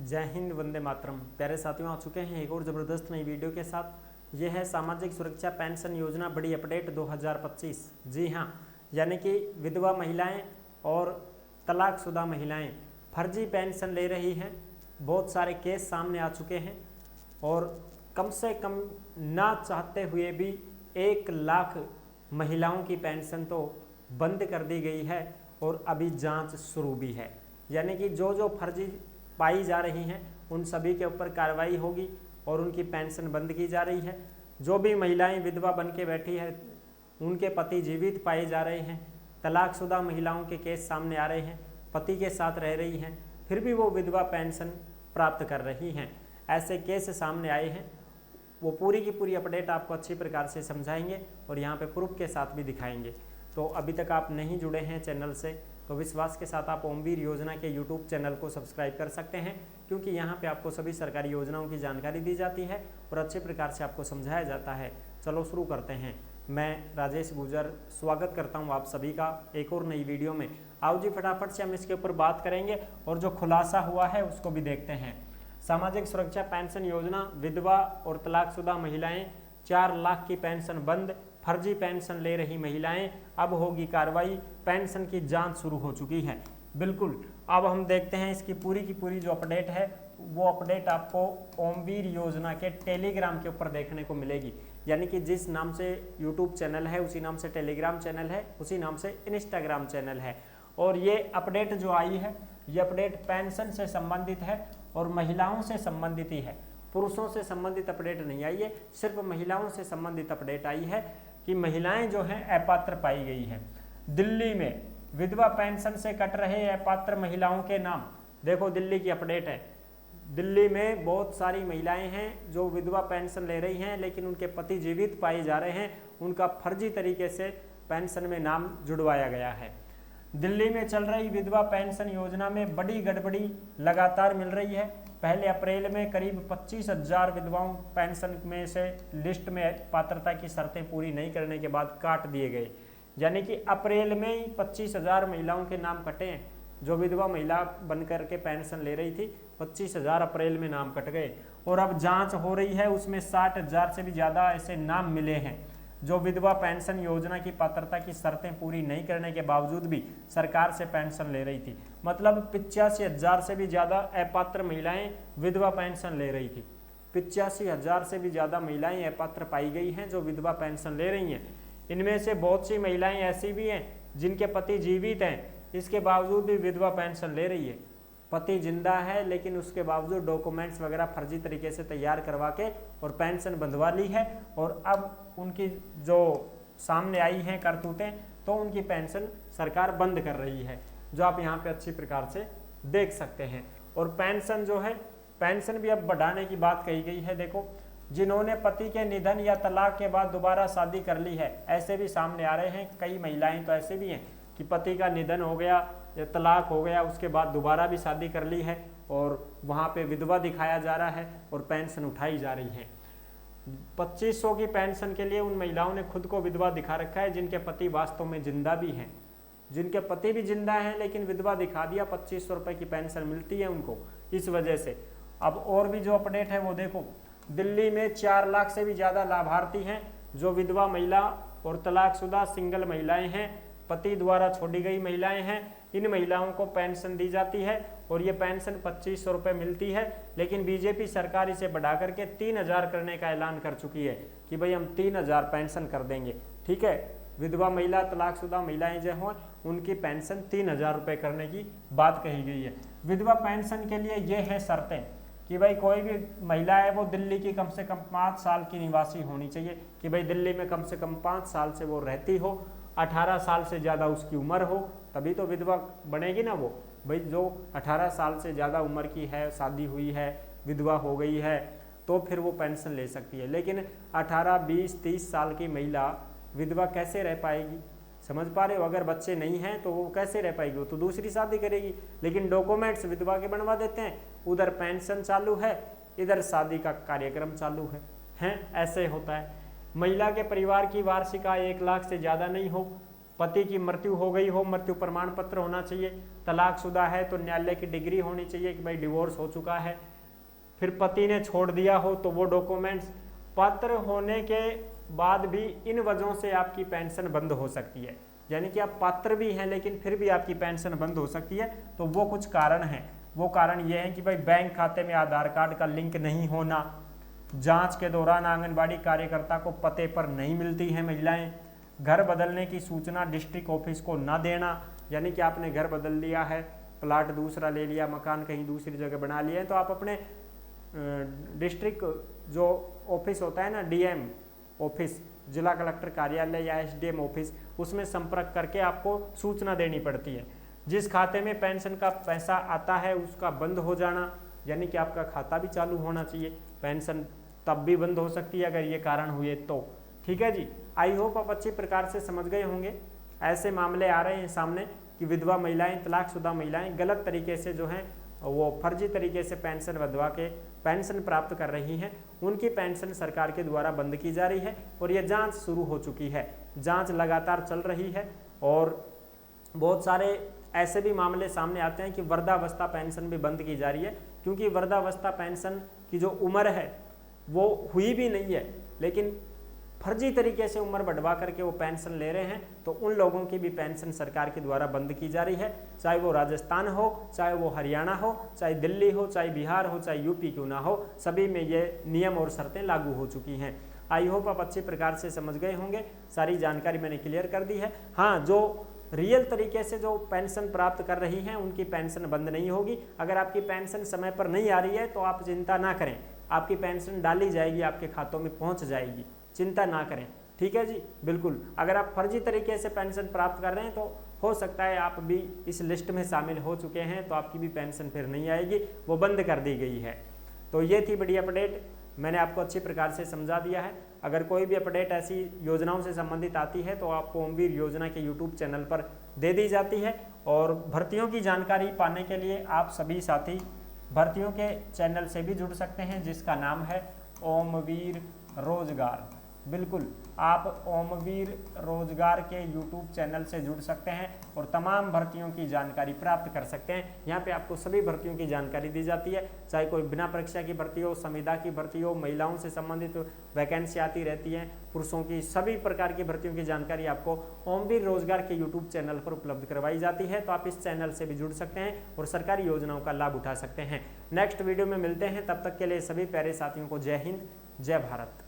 जय हिंद, वंदे मातरम। प्यारे साथियों, आ चुके हैं एक और ज़बरदस्त नई वीडियो के साथ। यह है सामाजिक सुरक्षा पेंशन योजना बड़ी अपडेट 2025। जी हाँ, यानी कि विधवा महिलाएं और तलाकशुदा महिलाएं फर्जी पेंशन ले रही हैं। बहुत सारे केस सामने आ चुके हैं और कम से कम ना चाहते हुए भी 1 लाख महिलाओं की पेंशन तो बंद कर दी गई है और अभी जांच शुरू भी है। यानी कि जो फर्जी पाई जा रही हैं उन सभी के ऊपर कार्रवाई होगी और उनकी पेंशन बंद की जा रही है। जो भी महिलाएं विधवा बन के बैठी है, उनके पति जीवित पाए जा रहे हैं, तलाकशुदा महिलाओं के केस सामने आ रहे हैं, पति के साथ रह रही हैं फिर भी वो विधवा पेंशन प्राप्त कर रही हैं, ऐसे केस सामने आए हैं। वो पूरी की पूरी अपडेट आपको अच्छी प्रकार से समझाएंगे और यहाँ पे प्रूफ के साथ भी दिखाएंगे। तो अभी तक आप नहीं जुड़े हैं चैनल से तो विश्वास के साथ आप ओमवीर योजना के यूट्यूब चैनल को सब्सक्राइब कर सकते हैं, क्योंकि यहाँ पे आपको सभी सरकारी योजनाओं की जानकारी दी जाती है और अच्छे प्रकार से आपको समझाया जाता है। चलो शुरू करते हैं। मैं राजेश गुजर स्वागत करता हूँ आप सभी का एक और नई वीडियो में। आओ जी, फटाफट से हम इसके ऊपर बात करेंगे और जो खुलासा हुआ है उसको भी देखते हैं। सामाजिक सुरक्षा पेंशन योजना, विधवा और तलाकशुदा महिलाएं 4 लाख की पेंशन बंद, फर्जी पेंशन ले रही महिलाएं, अब होगी कार्रवाई, पेंशन की जांच शुरू हो चुकी है। बिल्कुल, अब हम देखते हैं इसकी पूरी की पूरी जो अपडेट है वो अपडेट आपको ओमवीर योजना के टेलीग्राम के ऊपर देखने को मिलेगी। यानी कि जिस नाम से यूट्यूब चैनल है उसी नाम से टेलीग्राम चैनल है, उसी नाम से इंस्टाग्राम चैनल है। और ये अपडेट जो आई है ये अपडेट पेंशन से संबंधित है और महिलाओं से संबंधित ही है, पुरुषों से संबंधित अपडेट नहीं आई है, सिर्फ महिलाओं से संबंधित अपडेट आई है कि महिलाएं जो हैं अपात्र पाई गई हैं। दिल्ली में विधवा पेंशन से कट रहे अपात्र महिलाओं के नाम, देखो दिल्ली की अपडेट है। दिल्ली में बहुत सारी महिलाएं हैं जो विधवा पेंशन ले रही हैं लेकिन उनके पति जीवित पाए जा रहे हैं, उनका फर्जी तरीके से पेंशन में नाम जुड़वाया गया है। दिल्ली में चल रही विधवा पेंशन योजना में बड़ी गड़बड़ी लगातार मिल रही है। पहले अप्रैल में करीब 25,000 विधवाओं पेंशन में से लिस्ट में पात्रता की शर्तें पूरी नहीं करने के बाद काट दिए गए। यानी कि अप्रैल में ही 25,000 महिलाओं के नाम कटे हैं। जो विधवा महिला बनकर के पेंशन ले रही थी 25,000 अप्रैल में नाम कट गए और अब जांच हो रही है, उसमें 60,000 से भी ज़्यादा ऐसे नाम मिले हैं जो विधवा पेंशन योजना की पात्रता की शर्तें पूरी नहीं करने के बावजूद भी सरकार से पेंशन ले रही थी। मतलब 85,000 से भी ज़्यादा अपात्र महिलाएं विधवा पेंशन ले रही थी। 85,000 से भी ज़्यादा महिलाएं अपात्र पाई गई हैं जो विधवा पेंशन ले रही हैं। इनमें से बहुत सी महिलाएं ऐसी भी हैं जिनके पति जीवित हैं, इसके बावजूद भी विधवा पेंशन ले रही है। पति जिंदा है लेकिन उसके बावजूद डॉक्यूमेंट्स वगैरह फर्जी तरीके से तैयार करवा के और पेंशन बंधवा ली है और अब उनकी जो सामने आई हैं करतूतें तो उनकी पेंशन सरकार बंद कर रही है, जो आप यहाँ पे अच्छी प्रकार से देख सकते हैं। और पेंशन जो है, पेंशन भी अब बढ़ाने की बात कही गई है। देखो, जिन्होंने पति के निधन या तलाक के बाद दोबारा शादी कर ली है, ऐसे भी सामने आ रहे हैं। कई महिलाएं तो ऐसे भी हैं कि पति का निधन हो गया या तलाक हो गया, उसके बाद दोबारा भी शादी कर ली है और वहाँ पे विधवा दिखाया जा रहा है और पेंशन उठाई जा रही है। 2500 की पेंशन के लिए उन महिलाओं ने खुद को विधवा दिखा रखा है जिनके पति वास्तव में जिंदा भी हैं। जिनके पति भी जिंदा हैं लेकिन विधवा दिखा दिया, 2500 रुपये की पेंशन मिलती है उनको इस वजह से। अब और भी जो अपडेट है वो देखो, दिल्ली में 4 लाख से भी ज़्यादा लाभार्थी हैं जो विधवा महिला और तलाकशुदा सिंगल महिलाएं हैं, पति द्वारा छोड़ी गई महिलाएं हैं। इन महिलाओं को पेंशन दी जाती है और ये पेंशन 2500 रुपये मिलती है, लेकिन बीजेपी सरकार इसे बढ़ा करके 3,000 करने का ऐलान कर चुकी है कि भाई हम 3,000 पेंशन कर देंगे। ठीक है, विधवा महिला तलाकशुदा महिलाएं जो हों उनकी पेंशन 3,000 रुपये करने की बात कही गई है। विधवा पेंशन के लिए ये हैं शर्तें कि भाई कोई भी महिला है वो दिल्ली की कम से कम 5 साल की निवासी होनी चाहिए, कि भाई दिल्ली में कम से कम 5 साल से वो रहती हो, 18 साल से ज़्यादा उसकी उम्र हो, तभी तो विधवा बनेगी ना वो। भाई जो 18 साल से ज़्यादा उम्र की है, शादी हुई है, विधवा हो गई है, तो फिर वो पेंशन ले सकती है। लेकिन 18, 20, 30 साल की महिला विधवा कैसे रह पाएगी? समझ पा रहे हो? अगर बच्चे नहीं हैं तो वो कैसे रह पाएगी? वो तो दूसरी शादी करेगी। लेकिन डॉक्यूमेंट्स विधवा के बनवा देते हैं, उधर पेंशन चालू है, इधर शादी का कार्यक्रम चालू है। ऐसे होता है। महिला के परिवार की वार्षिक आय 1 लाख से ज़्यादा नहीं हो पति की मृत्यु हो गई हो, मृत्यु प्रमाण पत्र होना चाहिए। तलाकशुदा है तो न्यायालय की डिग्री होनी चाहिए कि भाई डिवोर्स हो चुका है। फिर पति ने छोड़ दिया हो तो वो डॉक्यूमेंट्स। पात्र होने के बाद भी इन वजहों से आपकी पेंशन बंद हो सकती है, यानी कि आप पात्र भी हैं लेकिन फिर भी आपकी पेंशन बंद हो सकती है। तो वो कुछ कारण हैं। वो कारण ये है कि भाई बैंक खाते में आधार कार्ड का लिंक नहीं होना, जांच के दौरान आंगनबाड़ी कार्यकर्ता को पते पर नहीं मिलती है महिलाएं, घर बदलने की सूचना डिस्ट्रिक्ट ऑफिस को न देना, यानी कि आपने घर बदल लिया है, प्लाट दूसरा ले लिया, मकान कहीं दूसरी जगह बना लिया है, तो आप अपने डिस्ट्रिक्ट जो ऑफिस होता है ना, डीएम ऑफिस, जिला कलेक्टर कार्यालय या एसडीएम ऑफिस, उसमें संपर्क करके आपको सूचना देनी पड़ती है। जिस खाते में पेंशन का पैसा आता है उसका बंद हो जाना, यानी कि आपका खाता भी चालू होना चाहिए, पेंशन तब भी बंद हो सकती है अगर ये कारण हुए तो। ठीक है जी, आई होप आप अच्छी प्रकार से समझ गए होंगे। ऐसे मामले आ रहे हैं सामने कि विधवा महिलाएं, तलाकशुदा महिलाएं गलत तरीके से जो हैं वो फर्जी तरीके से पेंशन बंधवा के पेंशन प्राप्त कर रही हैं, उनकी पेंशन सरकार के द्वारा बंद की जा रही है और ये जांच शुरू हो चुकी है। जांच लगातार चल रही है और बहुत सारे ऐसे भी मामले सामने आते हैं कि वृद्धावस्था पेंशन भी बंद की जा रही है, क्योंकि वृद्धावस्था पेंशन की जो उम्र है वो हुई भी नहीं है, लेकिन फर्जी तरीके से उम्र बढ़वा करके वो पेंशन ले रहे हैं, तो उन लोगों की भी पेंशन सरकार के द्वारा बंद की जा रही है। चाहे वो राजस्थान हो, चाहे वो हरियाणा हो, चाहे दिल्ली हो, चाहे बिहार हो, चाहे यूपी क्यों ना हो, सभी में ये नियम और शर्तें लागू हो चुकी हैं। आई होप आप अच्छी प्रकार से समझ गए होंगे। सारी जानकारी मैंने क्लियर कर दी है। हाँ, जो रियल तरीके से जो पेंशन प्राप्त कर रही हैं उनकी पेंशन बंद नहीं होगी। अगर आपकी पेंशन समय पर नहीं आ रही है तो आप चिंता ना करें, आपकी पेंशन डाली जाएगी, आपके खातों में पहुंच जाएगी, चिंता ना करें। ठीक है जी, बिल्कुल। अगर आप फर्जी तरीके से पेंशन प्राप्त कर रहे हैं तो हो सकता है आप भी इस लिस्ट में शामिल हो चुके हैं, तो आपकी भी पेंशन फिर नहीं आएगी, वो बंद कर दी गई है। तो ये थी बड़ी अपडेट, मैंने आपको अच्छी प्रकार से समझा दिया है। अगर कोई भी अपडेट ऐसी योजनाओं से संबंधित आती है तो आपको ओमवीर योजना के यूट्यूब चैनल पर दे दी जाती है। और भर्तियों की जानकारी पाने के लिए आप सभी साथी भर्तियों के चैनल से भी जुड़ सकते हैं, जिसका नाम है ओमवीर रोजगार। बिल्कुल, आप ओमवीर रोजगार के यूट्यूब चैनल से जुड़ सकते हैं और तमाम भर्तियों की जानकारी प्राप्त कर सकते हैं। यहाँ पे आपको सभी भर्तियों की जानकारी दी जाती है, चाहे कोई बिना परीक्षा की भर्ती हो, संविदा की भर्ती हो, महिलाओं से संबंधित वैकेंसी आती रहती हैं, पुरुषों की सभी प्रकार की भर्तियों की जानकारी आपको ओमवीर रोजगार के यूट्यूब चैनल पर उपलब्ध करवाई जाती है। तो आप इस चैनल से भी जुड़ सकते हैं और सरकारी योजनाओं का लाभ उठा सकते हैं। नेक्स्ट वीडियो में मिलते हैं, तब तक के लिए सभी प्यारे साथियों को जय हिंद, जय भारत।